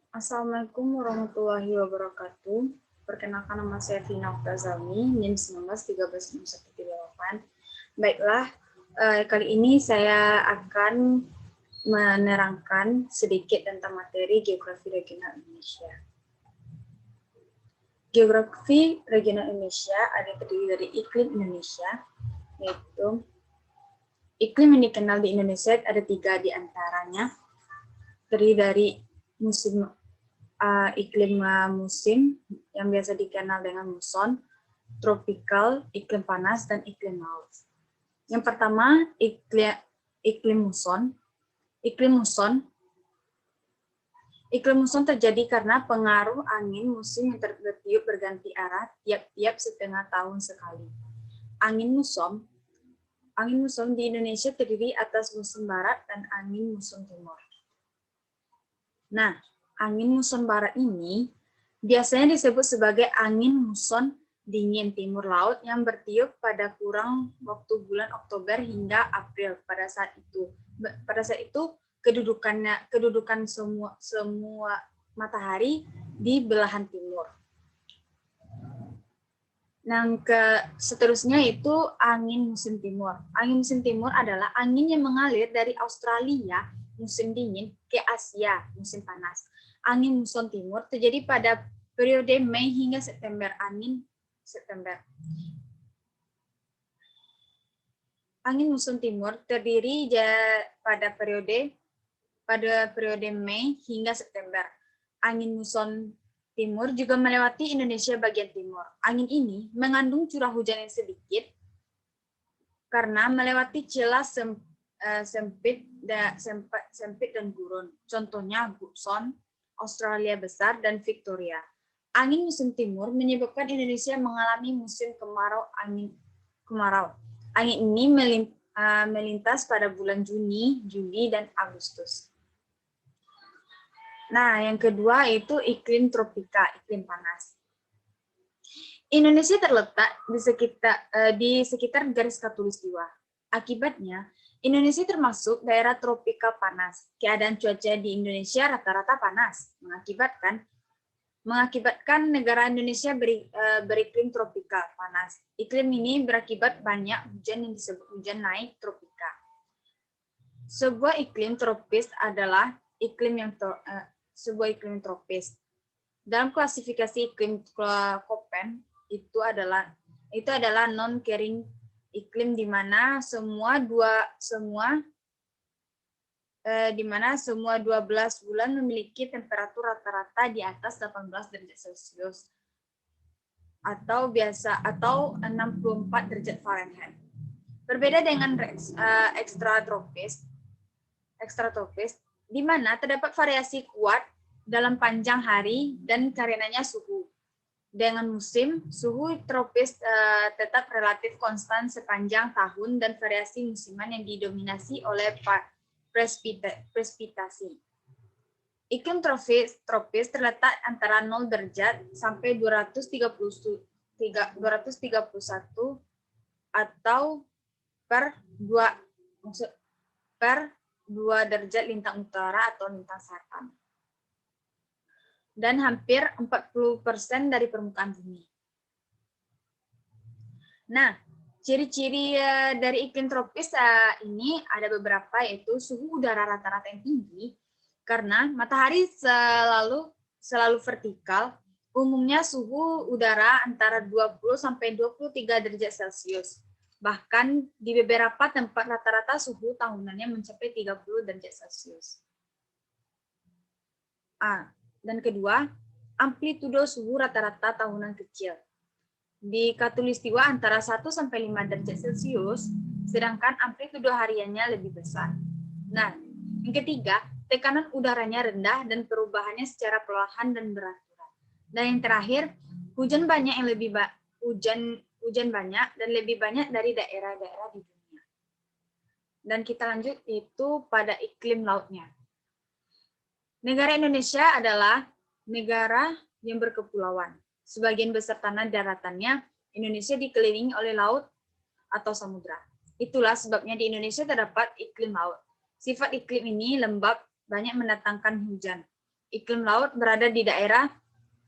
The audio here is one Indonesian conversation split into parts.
Assalamualaikum warahmatullahi wabarakatuh. Perkenalkan, nama saya Vina Oktazami, NIM 19136138. Baiklah, kali ini saya akan menerangkan sedikit tentang materi Geografi Regional Indonesia. Geografi Regional Indonesia ada terdiri dari iklim Indonesia, yaitu iklim yang dikenal di Indonesia ada 3 di antaranya, terdiri dari iklim musim yang biasa dikenal dengan muson, tropikal, iklim panas, dan iklim laut. Yang pertama, iklim muson. Iklim muson terjadi karena pengaruh angin musim yang bertiup berganti arah tiap-tiap setengah tahun sekali. Angin muson di Indonesia terdiri atas muson barat dan angin muson timur. Nah, angin muson barat ini biasanya disebut sebagai angin muson dingin timur laut yang bertiup pada kurang waktu bulan Oktober hingga April. Pada saat itu kedudukan semua matahari di belahan timur. Nah, seterusnya itu angin musim timur. Angin musim timur adalah angin yang mengalir dari Australia musim dingin ke Asia musim panas. Angin muson timur terjadi pada periode Mei hingga September. Angin muson timur terdiri pada periode Mei hingga September. Angin muson timur juga melewati Indonesia bagian timur. Angin ini mengandung curah hujan yang sedikit karena melewati celah sempit dan gurun. Contohnya Gubson, Australia Besar, dan Victoria. Angin musim timur menyebabkan Indonesia mengalami musim kemarau. Angin ini melintas pada bulan Juni, Juli, dan Agustus. Nah, yang kedua itu iklim tropika, iklim panas. Indonesia terletak di sekitar garis khatulistiwa. Akibatnya, Indonesia termasuk daerah tropika panas. Keadaan cuaca di Indonesia rata-rata panas, mengakibatkan negara Indonesia beriklim tropika panas. Iklim ini berakibat banyak hujan yang disebut hujan naik tropika. Sebuah iklim tropis adalah sebuah iklim tropis. Dalam klasifikasi iklim Köppen itu adalah non-kering iklim di mana semua 12 bulan memiliki temperatur rata-rata di atas 18 derajat Celcius atau 64 derajat Fahrenheit. Berbeda dengan ekstratropis di mana terdapat variasi kuat dalam panjang hari dan karenanya suhu. Dengan musim, suhu tropis tetap relatif konstan sepanjang tahun dan variasi musiman yang didominasi oleh presipitasi. Iklim tropis terletak antara 0 derajat sampai 231 atau per 2 derajat lintang utara atau lintang selatan. Dan hampir 40% dari permukaan bumi. Nah, ciri-ciri dari iklim tropis ini ada beberapa, yaitu suhu udara rata-rata yang tinggi karena matahari selalu vertikal. Umumnya suhu udara antara 20 sampai 23 derajat Celcius. Bahkan di beberapa tempat rata-rata suhu tahunannya mencapai 30 derajat Celcius. Dan kedua, amplitudo suhu rata-rata tahunan kecil. Di khatulistiwa antara 1 sampai 5 derajat Celcius, sedangkan amplitudo hariannya lebih besar. Nah, yang ketiga, tekanan udaranya rendah dan perubahannya secara perlahan dan beraturan. Dan yang terakhir, hujan banyak dan lebih banyak dari daerah-daerah di dunia. Dan kita lanjut itu pada iklim lautnya. Negara Indonesia adalah negara yang berkepulauan. Sebagian besar tanah daratannya, Indonesia dikelilingi oleh laut atau samudra. Itulah sebabnya di Indonesia terdapat iklim laut. Sifat iklim ini lembab banyak mendatangkan hujan. Iklim laut berada di daerah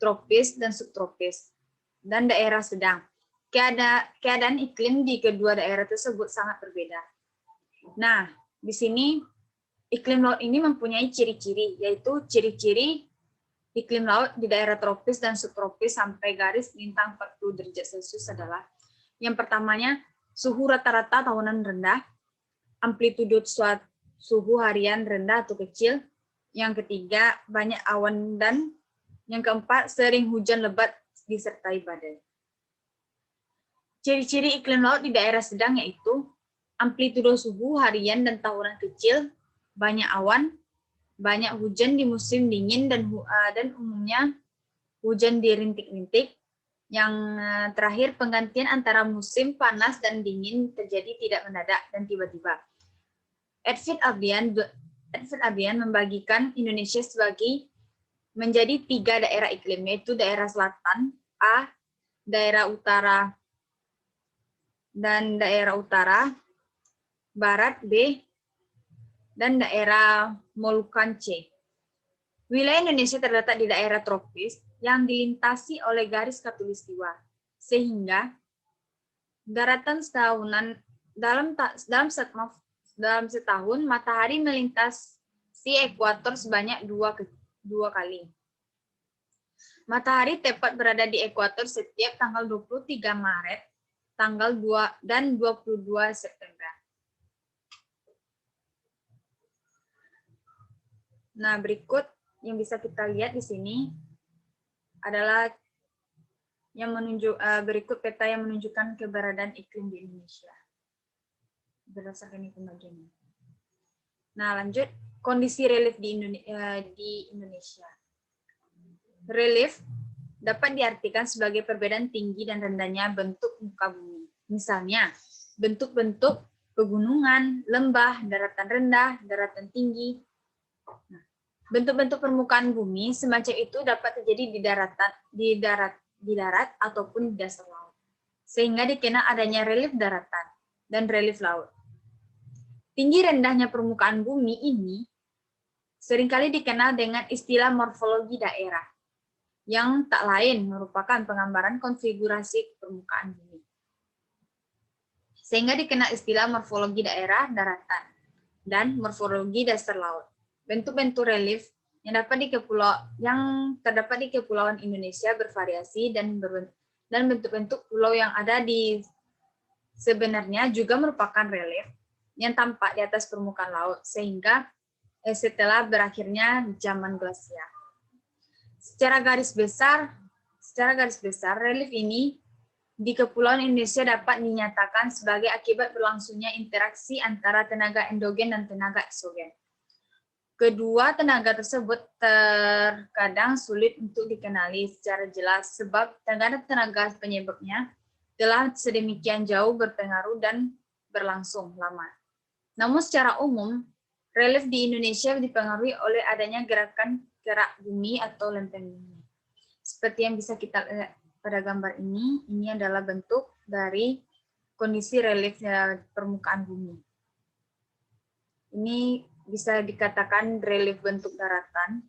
tropis dan subtropis, dan daerah sedang. Keadaan iklim di kedua daerah tersebut sangat berbeda. Nah, di sini iklim laut ini mempunyai ciri-ciri, yaitu ciri-ciri iklim laut di daerah tropis dan subtropis sampai garis lintang 40 derajat Celcius adalah yang pertamanya, suhu rata-rata tahunan rendah, amplitudo suhu harian rendah atau kecil. Yang ketiga, banyak awan, dan yang keempat, sering hujan lebat disertai badai. Ciri-ciri iklim laut di daerah sedang yaitu amplitudo suhu harian dan tahunan kecil, banyak awan, banyak hujan di musim dingin, dan umumnya hujan di rintik-rintik. Yang terakhir, penggantian antara musim panas dan dingin terjadi tidak mendadak dan tiba-tiba. Edwin Adrian membagikan Indonesia menjadi 3 daerah iklim, yaitu daerah selatan A, daerah utara dan daerah utara, barat B, dan daerah Moluccan C. Wilayah Indonesia terletak di daerah tropis yang dilintasi oleh garis khatulistiwa, sehingga daratan setahunan dalam setahun matahari melintasi ekuator sebanyak dua kali. Matahari tepat berada di ekuator setiap tanggal 23 Maret, tanggal 2 dan 22 September. Nah, berikut yang bisa kita lihat di sini adalah berikut peta yang menunjukkan keberadaan iklim di Indonesia. Berdasarkan itu bagiannya. Nah, lanjut kondisi relief di Indonesia. Relief dapat diartikan sebagai perbedaan tinggi dan rendahnya bentuk muka bumi. Misalnya, bentuk-bentuk pegunungan, lembah, daratan rendah, daratan tinggi. Nah, bentuk-bentuk permukaan bumi semacam itu dapat terjadi di darat ataupun di dasar laut, sehingga dikenal adanya relief daratan dan relief laut. Tinggi rendahnya permukaan bumi ini seringkali dikenal dengan istilah morfologi daerah, yang tak lain merupakan penggambaran konfigurasi permukaan bumi. Sehingga dikenal istilah morfologi daerah daratan dan morfologi dasar laut. Bentuk-bentuk relief yang terdapat di kepulauan Indonesia bervariasi, dan bentuk-bentuk pulau yang ada di sebenarnya juga merupakan relief yang tampak di atas permukaan laut, sehingga setelah berakhirnya zaman glasial. Secara garis besar, relief ini di Kepulauan Indonesia dapat dinyatakan sebagai akibat berlangsungnya interaksi antara tenaga endogen dan tenaga eksogen. Kedua tenaga tersebut terkadang sulit untuk dikenali secara jelas sebab tenaga penyebabnya telah sedemikian jauh berpengaruh dan berlangsung lama. Namun secara umum, relief di Indonesia dipengaruhi oleh adanya gerakan gerak bumi atau lempeng bumi. Seperti yang bisa kita lihat pada gambar ini adalah bentuk dari kondisi relief permukaan bumi. Ini bisa dikatakan relief bentuk daratan,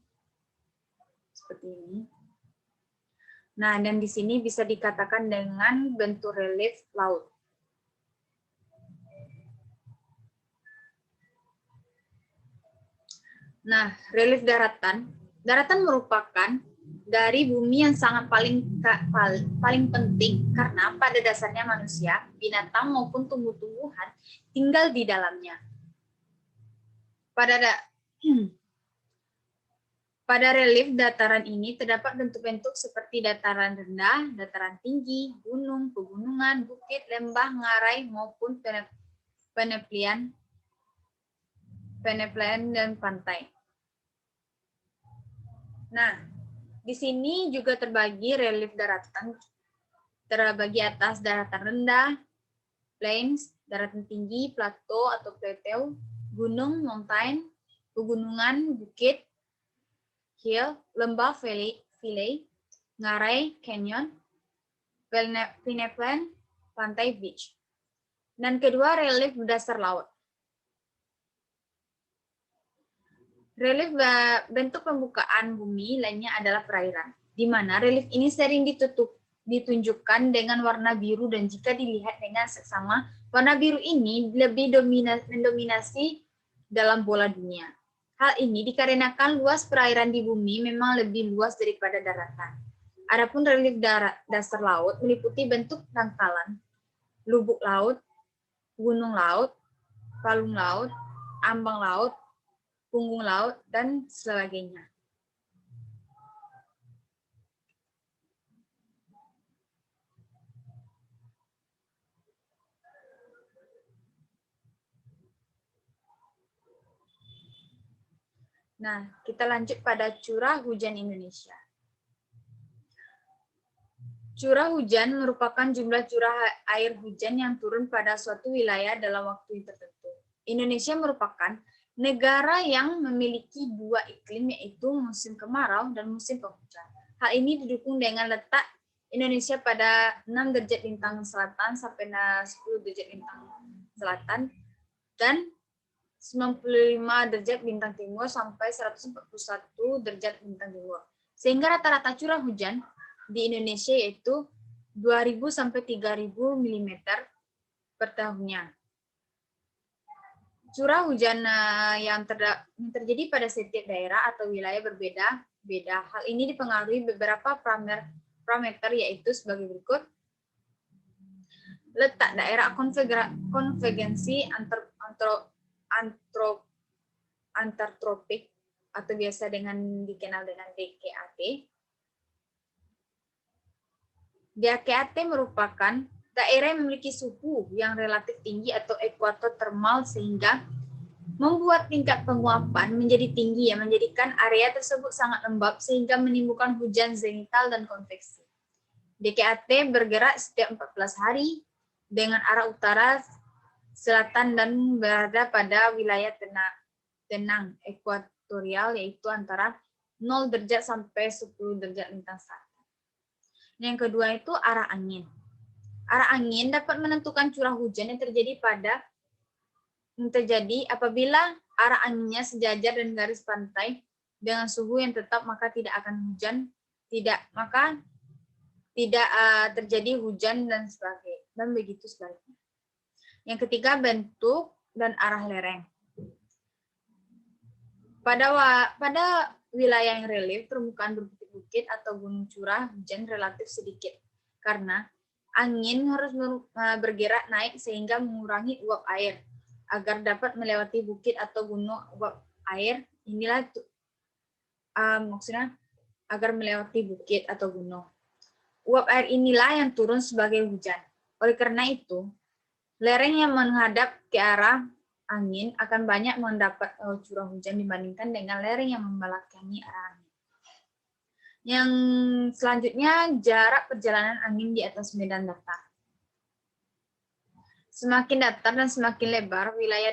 seperti ini. Nah, dan di sini bisa dikatakan dengan bentuk relief laut. Nah, relief daratan merupakan dari bumi yang sangat paling penting karena pada dasarnya manusia, binatang maupun tumbuh-tumbuhan tinggal di dalamnya. Pada relief dataran ini terdapat bentuk-bentuk seperti dataran rendah, dataran tinggi, gunung, pegunungan, bukit, lembah, ngarai maupun peneplian dan pantai. Nah, di sini juga terbagi relief daratan, terbagi atas daratan rendah, plains, daratan tinggi, plateau atau plateau, gunung, mountain, pegunungan, bukit, hill, lembah, valley, ngarai, canyon, peneplain, pantai, beach. Dan kedua, relief dasar laut. Relief bentuk pembukaan bumi lainnya adalah perairan, di mana relief ini sering ditunjukkan dengan warna biru, dan jika dilihat dengan seksama, warna biru ini lebih mendominasi dalam bola dunia. Hal ini dikarenakan luas perairan di bumi memang lebih luas daripada daratan. Adapun relief dasar laut meliputi bentuk dangkalan, lubuk laut, gunung laut, palung laut, ambang laut, punggung laut, dan sebagainya. Nah, kita lanjut pada curah hujan Indonesia. Curah hujan merupakan jumlah curah air hujan yang turun pada suatu wilayah dalam waktu tertentu. Indonesia merupakan negara yang memiliki dua iklim, yaitu musim kemarau dan musim penghujan. Hal ini didukung dengan letak Indonesia pada 6 derajat lintang selatan sampai 10 derajat lintang selatan dan 95 derajat bintang timur sampai 141 derajat bintang timur. Sehingga rata-rata curah hujan di Indonesia yaitu 2.000 sampai 3.000 mm per tahunnya. Curah hujan yang terjadi pada setiap daerah atau wilayah berbeda-beda. Hal ini dipengaruhi beberapa parameter yaitu sebagai berikut. Letak daerah konvergensi antartropik atau biasa dikenal dengan DKAT. DKAT merupakan daerah yang memiliki suhu yang relatif tinggi atau ekuator termal sehingga membuat tingkat penguapan menjadi tinggi yang menjadikan area tersebut sangat lembab sehingga menimbulkan hujan zenital dan konveksi. DKAT bergerak setiap 14 hari dengan arah utara selatan dan berada pada wilayah tenang ekuatorial yaitu antara 0 derajat sampai 10 derajat lintang selatan. Yang kedua itu arah angin. Arah angin dapat menentukan curah hujan yang terjadi apabila arah anginnya sejajar dan garis pantai dengan suhu yang tetap, maka tidak akan hujan, maka tidak terjadi hujan dan sebagainya, dan begitu sebaliknya. Yang ketiga, bentuk dan arah lereng. Pada wilayah yang relief, permukaan berbukit-bukit atau gunung curah hujan relatif sedikit karena angin harus bergerak naik sehingga mengurangi uap air agar dapat melewati bukit atau gunung. Uap air inilah maksudnya agar melewati bukit atau gunung. Uap air inilah yang turun sebagai hujan. Oleh karena itu, lereng yang menghadap ke arah angin akan banyak mendapat curah hujan dibandingkan dengan lereng yang membelakangi arah angin. Yang selanjutnya, jarak perjalanan angin di atas medan datar. Semakin datar dan semakin lebar wilayah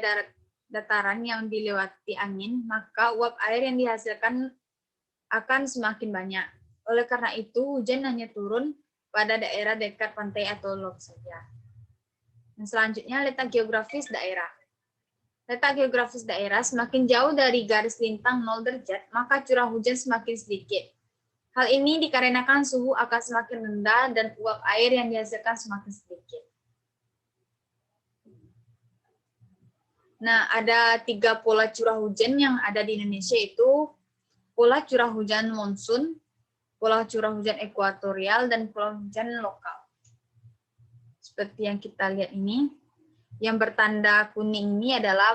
dataran yang dilewati angin, maka uap air yang dihasilkan akan semakin banyak. Oleh karena itu, hujan hanya turun pada daerah dekat pantai atau laut saja. Dan selanjutnya, letak geografis daerah. Letak geografis daerah semakin jauh dari garis lintang 0 derajat, maka curah hujan semakin sedikit. Hal ini dikarenakan suhu akan semakin rendah dan uap air yang dihasilkan semakin sedikit. Nah, ada 3 pola curah hujan yang ada di Indonesia, yaitu pola curah hujan monsun, pola curah hujan ekuatorial, dan pola hujan lokal. Seperti yang kita lihat ini, yang bertanda kuning ini adalah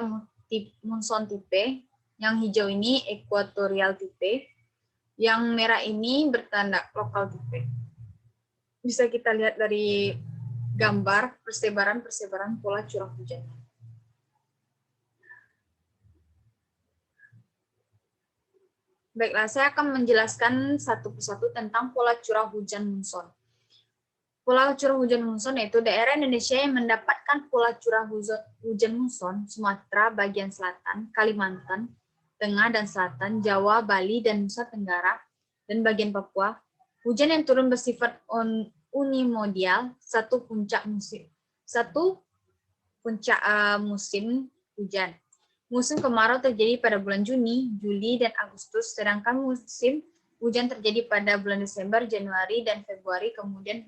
monsun tipe, yang hijau ini ekuatorial tipe, yang merah ini bertanda lokal tipe. Bisa kita lihat dari gambar persebaran pola curah hujan. Baiklah, saya akan menjelaskan satu persatu tentang pola curah hujan monsun. Pola curah hujan monsun yaitu daerah Indonesia yang mendapatkan pola curah hujan monsun: Sumatera bagian selatan, Kalimantan Tengah dan Selatan, Jawa, Bali, dan Nusa Tenggara, dan bagian Papua. Hujan yang turun bersifat unimodial, satu puncak musim hujan. Musim kemarau terjadi pada bulan Juni, Juli, dan Agustus, sedangkan musim hujan terjadi pada bulan Desember, Januari, dan Februari, kemudian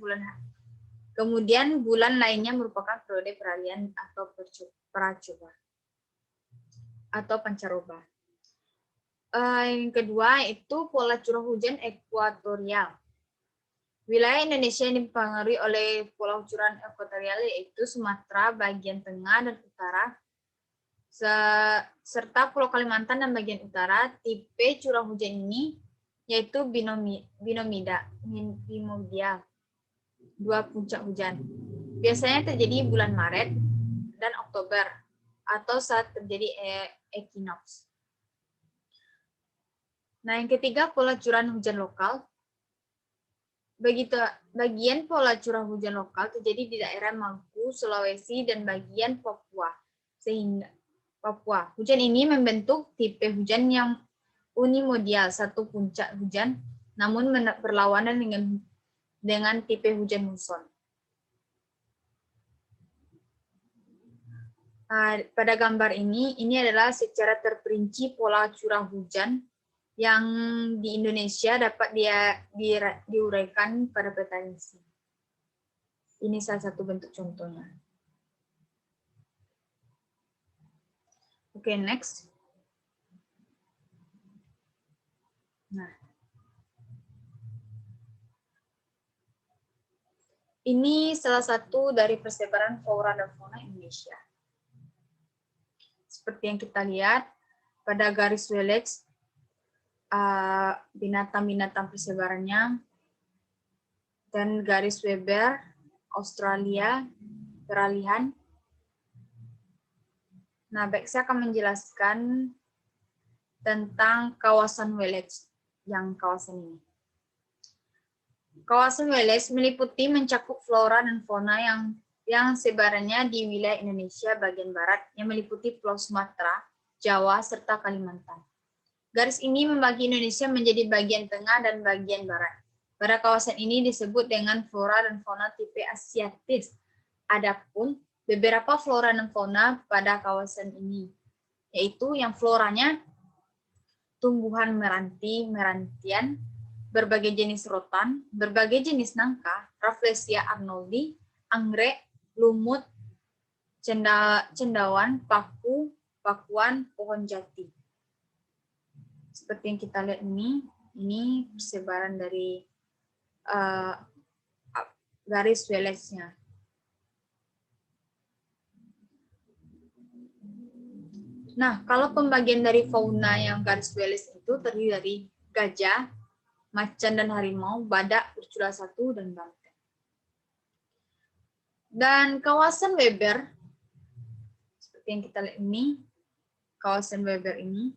bulan lainnya merupakan periode peralihan atau pracoba atau pancaroba. Yang kedua itu pola curah hujan ekuatorial. Wilayah Indonesia yang dipengaruhi oleh pola curah ekuatorial yaitu Sumatera bagian tengah dan utara, serta Pulau Kalimantan dan bagian utara. Tipe curah hujan ini yaitu binoidal, dua puncak hujan. Biasanya terjadi bulan Maret dan Oktober atau saat terjadi equinox. Nah, yang ketiga pola curah hujan lokal. Bagian pola curah hujan lokal terjadi di daerah Maluku, Sulawesi, dan bagian Papua. Hujan ini membentuk tipe hujan yang unimodial, satu puncak hujan, namun berlawanan dengan tipe hujan muson. Pada gambar ini adalah secara terperinci pola curah hujan yang di Indonesia dapat diuraikan pada peta ini. Ini salah satu bentuk contohnya. Oke, next. Nah, ini salah satu dari persebaran flora dan fauna Indonesia. Seperti yang kita lihat pada garis Wallace, binatang-binatang persebarannya, dan garis Weber, Australia, peralihan. Nah, baik, saya akan menjelaskan tentang kawasan Wallace, yang kawasan ini. Kawasan Wallace meliputi mencakup flora dan fauna yang sebarannya di wilayah Indonesia bagian barat, yang meliputi Pulau Sumatera, Jawa, serta Kalimantan. Garis ini membagi Indonesia menjadi bagian tengah dan bagian barat. Pada kawasan ini disebut dengan flora dan fauna tipe asiatis. Adapun beberapa flora dan fauna pada kawasan ini, yaitu yang floranya tumbuhan merantian, berbagai jenis rotan, berbagai jenis nangka, Rafflesia arnoldi, anggrek, lumut, cendawan, pakuan, pohon jati. Seperti yang kita lihat ini persebaran dari garis Wallace-nya. Nah, kalau pembagian dari fauna yang garis Wallace itu terdiri dari gajah, macan dan harimau, badak, bercula satu, dan banteng. Dan kawasan Weber, seperti yang kita lihat ini, kawasan Weber ini.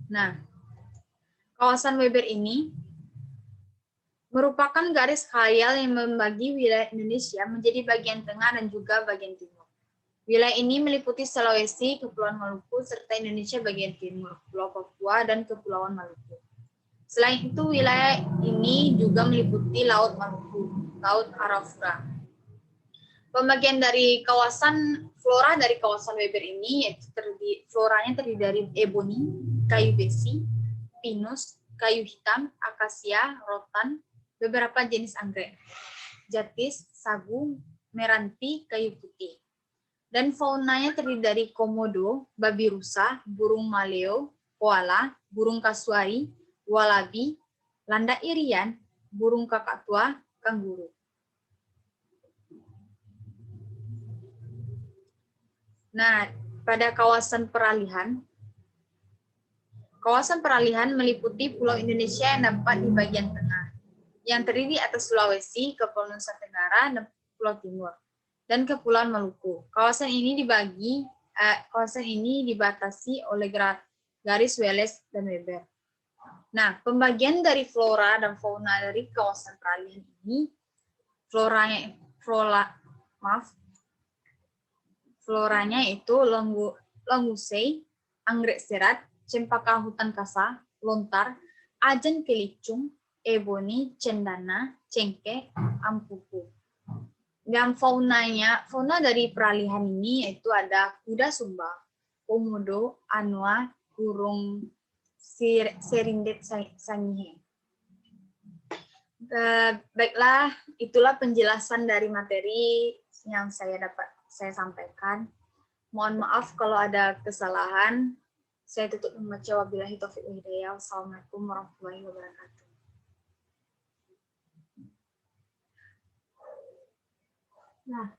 Nah, kawasan Weber ini merupakan garis khayal yang membagi wilayah Indonesia menjadi bagian tengah dan juga bagian timur. Wilayah ini meliputi Sulawesi, Kepulauan Maluku, serta Indonesia bagian timur, Pulau Papua, dan Kepulauan Maluku. Selain itu, wilayah ini juga meliputi Laut Maluku, Laut Arafura. Pembagian dari flora dari kawasan Weber ini, yaitu floranya terdiri dari eboni, kayu besi, pinus, kayu hitam, akasia, rotan, beberapa jenis anggrek, jatis, sagu, meranti, kayu putih. Dan faunanya terdiri dari komodo, babi rusa, burung maleo, koala, burung kasuari, walabi, landak irian, burung kakak tua, kanguru. Nah, pada kawasan peralihan meliputi pulau Indonesia yang dapat di bagian tengah, yang terdiri atas Sulawesi, Kepulauan Nusa Tenggara, dan Pulau Timur, dan Kepulauan Maluku. Kawasan ini dibatasi oleh garis Wallace dan Weber. Nah, pembagian dari flora dan fauna dari kawasan peralihan ini, floranya itu Longusei, anggrek serat, cempaka hutan kasa, lontar, ajan kelicung, eboni, cendana, cengkeh, ampupu. Dan fauna dari peralihan ini yaitu ada kuda sumba, komodo, anua, burung serindet sangihe. Baiklah, itulah penjelasan dari materi yang saya sampaikan. Mohon maaf kalau ada kesalahan. Saya tutup membaca wabillahi taufiq wal hidayah. Wassalamualaikum warahmatullahi wabarakatuh. Nah,